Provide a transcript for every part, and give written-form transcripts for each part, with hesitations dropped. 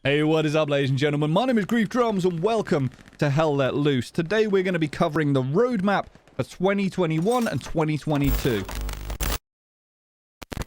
Hey, what is up, ladies and gentlemen? My name is Griefdrums, and welcome to Hell Let Loose. Today, we're going to be covering the roadmap for 2021 and 2022.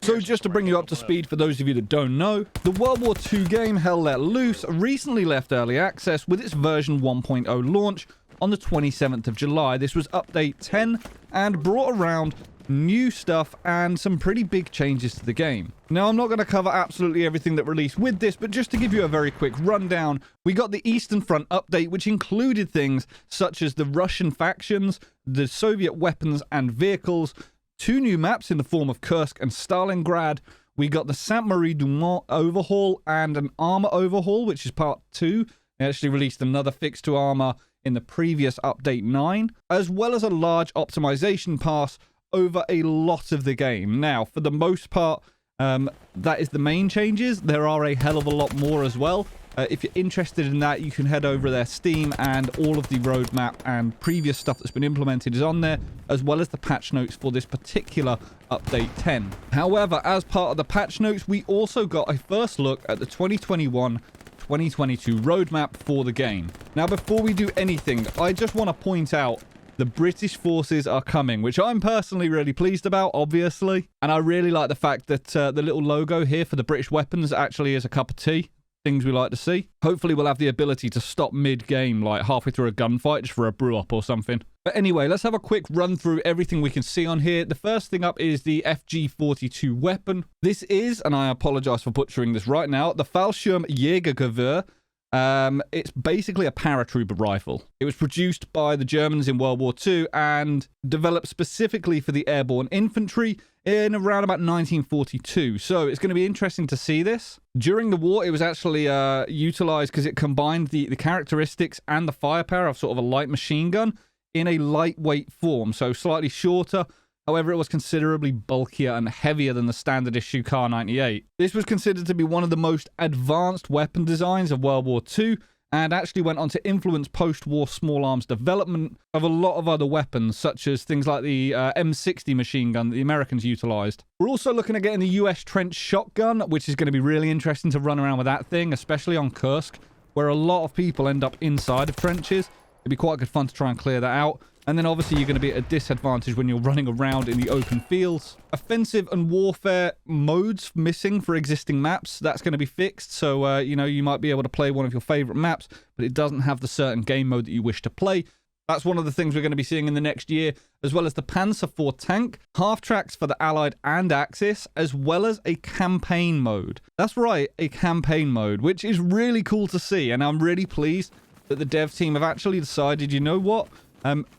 So just to bring you up to speed for those of you that don't know, the World War II game Hell Let Loose recently left early access with its version 1.0 launch on the 27th of July. This was update 10 and brought around new stuff and some pretty big changes to the game. Now, I'm not going to cover absolutely everything that released with this, but just to give you a very quick rundown, we got the Eastern Front update, which included things such as the Russian factions, the Soviet weapons and vehicles, 2 new maps in the form of Kursk and Stalingrad. We got the Sainte-Marie-du-Mont overhaul and an armor overhaul, which is part 2. They actually released another fix to armor in the previous update 9, as well as a large optimization pass over a lot of the game. Now, for the most part, that is the main changes. There are a hell of a lot more as well. If you're interested in that, you can head over to their Steam, and all of the roadmap and previous stuff that's been implemented is on there, as well as the patch notes for this particular update 10. However, as part of the patch notes, we also got a first look at the 2021-2022 roadmap for the game. Now, before we do anything, I just want to point out the British forces are coming, which I'm personally really pleased about, obviously. And I really like the fact that the little logo here for the British weapons actually is a cup of tea. Things we like to see. Hopefully we'll have the ability to stop mid-game, like halfway through a gunfight, just for a brew-up or something. But anyway, let's have a quick run through everything we can see on here. The first thing up is the FG-42 weapon. This is, and I apologize for butchering this right now, the Fallschirmjägergewehr. It's basically a paratrooper rifle. It was produced by the Germans in World War II and developed specifically for the airborne infantry in around about 1942. So it's going to be interesting to see this. During the war, it was actually utilized because it combined the characteristics and the firepower of sort of a light machine gun in a lightweight form, so slightly shorter. However, it was considerably bulkier and heavier than the standard issue Kar 98. This was considered to be one of the most advanced weapon designs of World War II, and actually went on to influence post-war small arms development of a lot of other weapons, such as things like the M60 machine gun that the Americans utilized. We're also looking at getting the US trench shotgun, which is going to be really interesting to run around with that thing, especially on Kursk, where a lot of people end up inside of trenches. It'd be quite good fun to try and clear that out. And then obviously you're going to be at a disadvantage when you're running around in the open fields. Offensive and warfare modes missing for existing maps. That's going to be fixed. So, you might be able to play one of your favorite maps, but it doesn't have the certain game mode that you wish to play. That's one of the things we're going to be seeing in the next year, as well as the Panzer IV tank, half tracks for the Allied and Axis, as well as a campaign mode. That's right, a campaign mode, which is really cool to see. And I'm really pleased that the dev team have actually decided, you know what?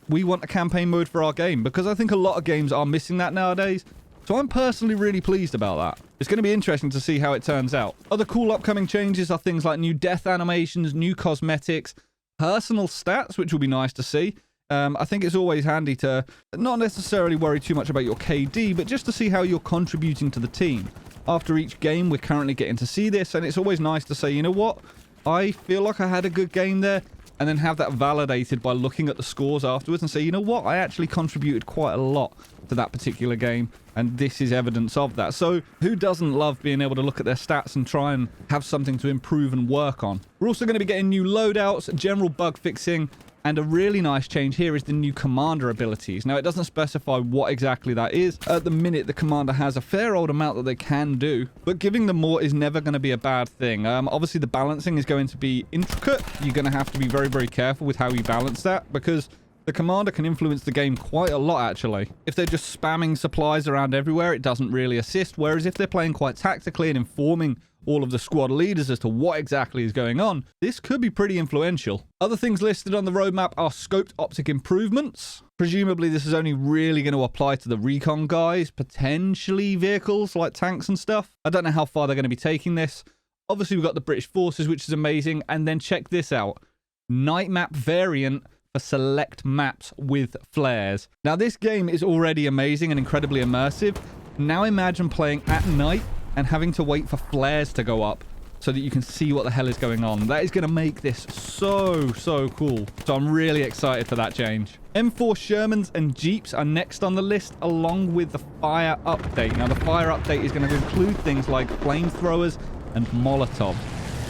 We want a campaign mode for our game, because I think a lot of games are missing that nowadays. So I'm personally really pleased about that. It's going to be interesting to see how it turns out. Other cool upcoming changes are things like new death animations, new cosmetics, personal stats, which will be nice to see. I think it's always handy to not necessarily worry too much about your KD, but just to see how you're contributing to the team. After each game, we're currently getting to see this, and it's always nice to say, you know what? I feel like I had a good game there. And then have that validated by looking at the scores afterwards and say, you know what, I actually contributed quite a lot to that particular game, and this is evidence of that. So who doesn't love being able to look at their stats and try and have something to improve and work on? We're also going to be getting new loadouts, general bug fixing, and a really nice change here is the new commander abilities. Now, it doesn't specify what exactly that is. At the minute, the commander has a fair old amount that they can do, but giving them more is never going to be a bad thing. Obviously, the balancing is going to be intricate. You're going to have to be very, very careful with how you balance that, because the commander can influence the game quite a lot, actually. If they're just spamming supplies around everywhere, it doesn't really assist, whereas if they're playing quite tactically and informing all of the squad leaders as to what exactly is going on, this could be pretty influential. Other things listed on the roadmap are scoped optic improvements. Presumably this is only really going to apply to the recon guys, potentially vehicles like tanks and stuff. I don't know how far they're going to be taking this. Obviously we've got the British forces, which is amazing, and then check this out. Night map variant for select maps with flares. Now this game is already amazing and incredibly immersive. Now imagine playing at night and having to wait for flares to go up so that you can see what the hell is going on. That is going to make this so cool. So I'm really excited for that change. M4 Shermans and Jeeps are next on the list, along with the fire update. Now, the fire update is going to include things like flamethrowers and Molotov.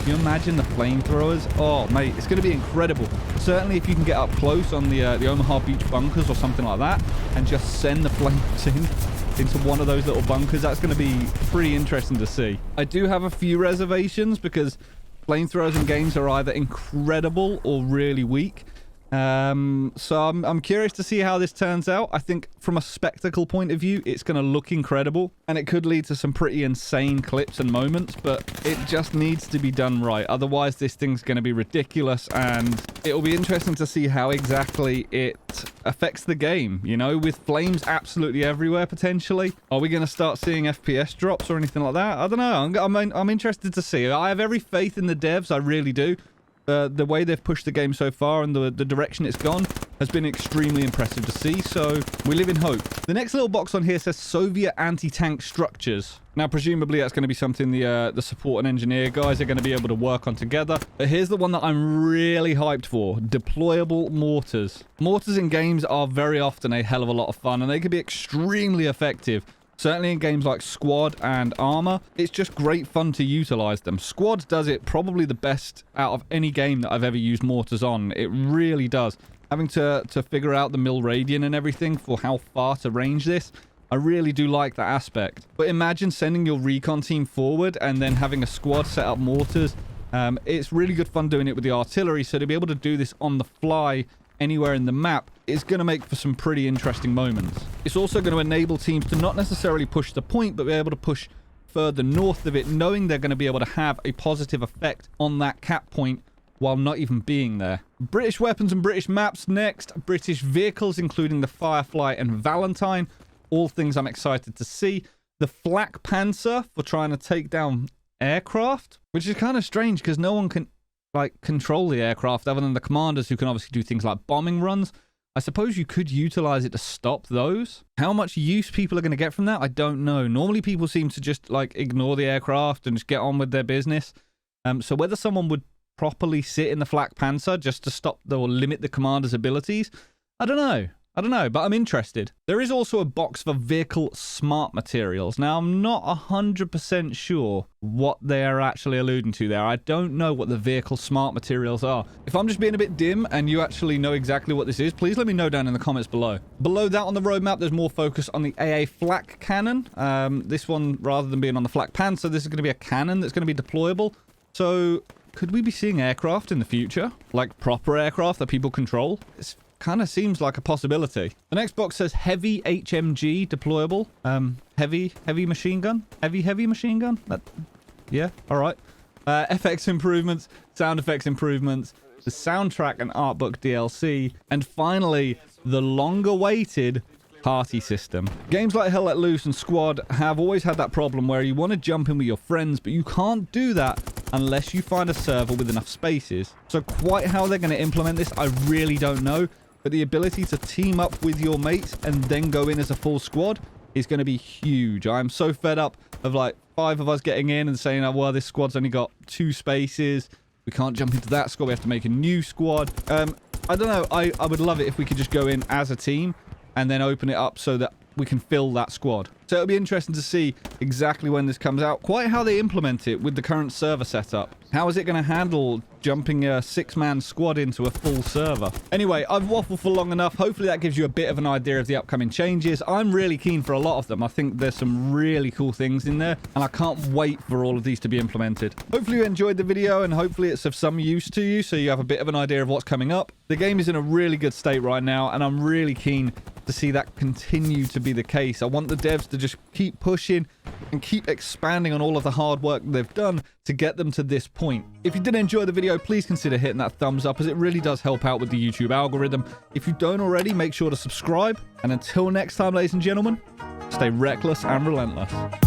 Can you imagine the flamethrowers? Oh, mate, it's going to be incredible. Certainly if you can get up close on the Omaha Beach bunkers or something like that and just send the flames into one of those little bunkers, that's going to be pretty interesting to see. I do have a few reservations because flamethrowers in games are either incredible or really weak. So I'm curious to see how this turns out. I think from a spectacle point of view, it's going to look incredible, and it could lead to some pretty insane clips and moments, but it just needs to be done right. Otherwise, this thing's going to be ridiculous, and it'll be interesting to see how exactly it affects the game, you know, with flames absolutely everywhere, potentially. Are we going to start seeing FPS drops or anything like that? I don't know. I'm interested to see. I have every faith in the devs. I really do. The way they've pushed the game so far and the direction it's gone has been extremely impressive to see, so we live in hope. The next little box on here says Soviet anti-tank structures. Now, presumably that's going to be something the support and engineer guys are going to be able to work on together. But here's the one that I'm really hyped for. Deployable mortars. Mortars in games are very often a hell of a lot of fun, and they can be extremely effective. Certainly in games like Squad and Armor, it's just great fun to utilize them. Squad does it probably the best out of any game that I've ever used mortars on. It really does. Having to figure out the mil radian and everything for how far to range this, I really do like that aspect. But imagine sending your recon team forward and then having a squad set up mortars. It's really good fun doing it with the artillery, so to be able to do this on the fly anywhere in the map is going to make for some pretty interesting moments. It's also going to enable teams to not necessarily push the point, but be able to push further north of it, knowing they're going to be able to have a positive effect on that cap point while not even being there. British weapons and British maps next. British vehicles, including the Firefly and Valentine. All things I'm excited to see. The Flak Panzer for trying to take down aircraft, which is kind of strange because no one can control the aircraft other than the commanders, who can obviously do things like bombing runs. I suppose you could utilize it to stop those. How much use people are going to get from that, I don't know. Normally people seem to just ignore the aircraft and just get on with their business. So whether someone would properly sit in the Flak Panzer just to stop or limit the commander's abilities, I don't know, but I'm interested. There is also a box for vehicle smart materials. Now, I'm not 100% sure what they are actually alluding to there. I don't know what the vehicle smart materials are. If I'm just being a bit dim and you actually know exactly what this is, please let me know down in the comments below. Below that on the roadmap, there's more focus on the AA flak cannon. This one, rather than being on the Flak Panzer, this is going to be a cannon that's going to be deployable. So, could we be seeing aircraft in the future? Like proper aircraft that people control? It's kind of seems like a possibility. The next box says heavy HMG deployable. Heavy machine gun. Heavy machine gun. Yeah, all right. FX improvements, sound effects improvements, the soundtrack and art book DLC, and finally the long-awaited party system. Games like Hell Let Loose and Squad have always had that problem where you want to jump in with your friends, but you can't do that unless you find a server with enough spaces. So quite how they're going to implement this, I really don't know. But the ability to team up with your mates and then go in as a full squad is going to be huge. I'm so fed up of 5 of us getting in and saying, oh, well, this squad's only got 2 spaces. We can't jump into that squad. We have to make a new squad. I don't know. I would love it if we could just go in as a team and then open it up so that we can fill that squad. So it'll be interesting to see exactly when this comes out, quite how they implement it with the current server setup. How is it going to handle jumping a 6-man squad into a full server? Anyway, I've waffled for long enough. Hopefully that gives you a bit of an idea of the upcoming changes. I'm really keen for a lot of them. I think there's some really cool things in there, and I can't wait for all of these to be implemented. Hopefully you enjoyed the video, and hopefully it's of some use to you, so you have a bit of an idea of what's coming up. The game is in a really good state right now, and I'm really keen to see that continue to be the case. I want the devs to just keep pushing and keep expanding on all of the hard work they've done to get them to this point. If you did enjoy the video, please consider hitting that thumbs up, as it really does help out with the YouTube algorithm. If you don't already, make sure to subscribe. And until next time, ladies and gentlemen, stay reckless and relentless.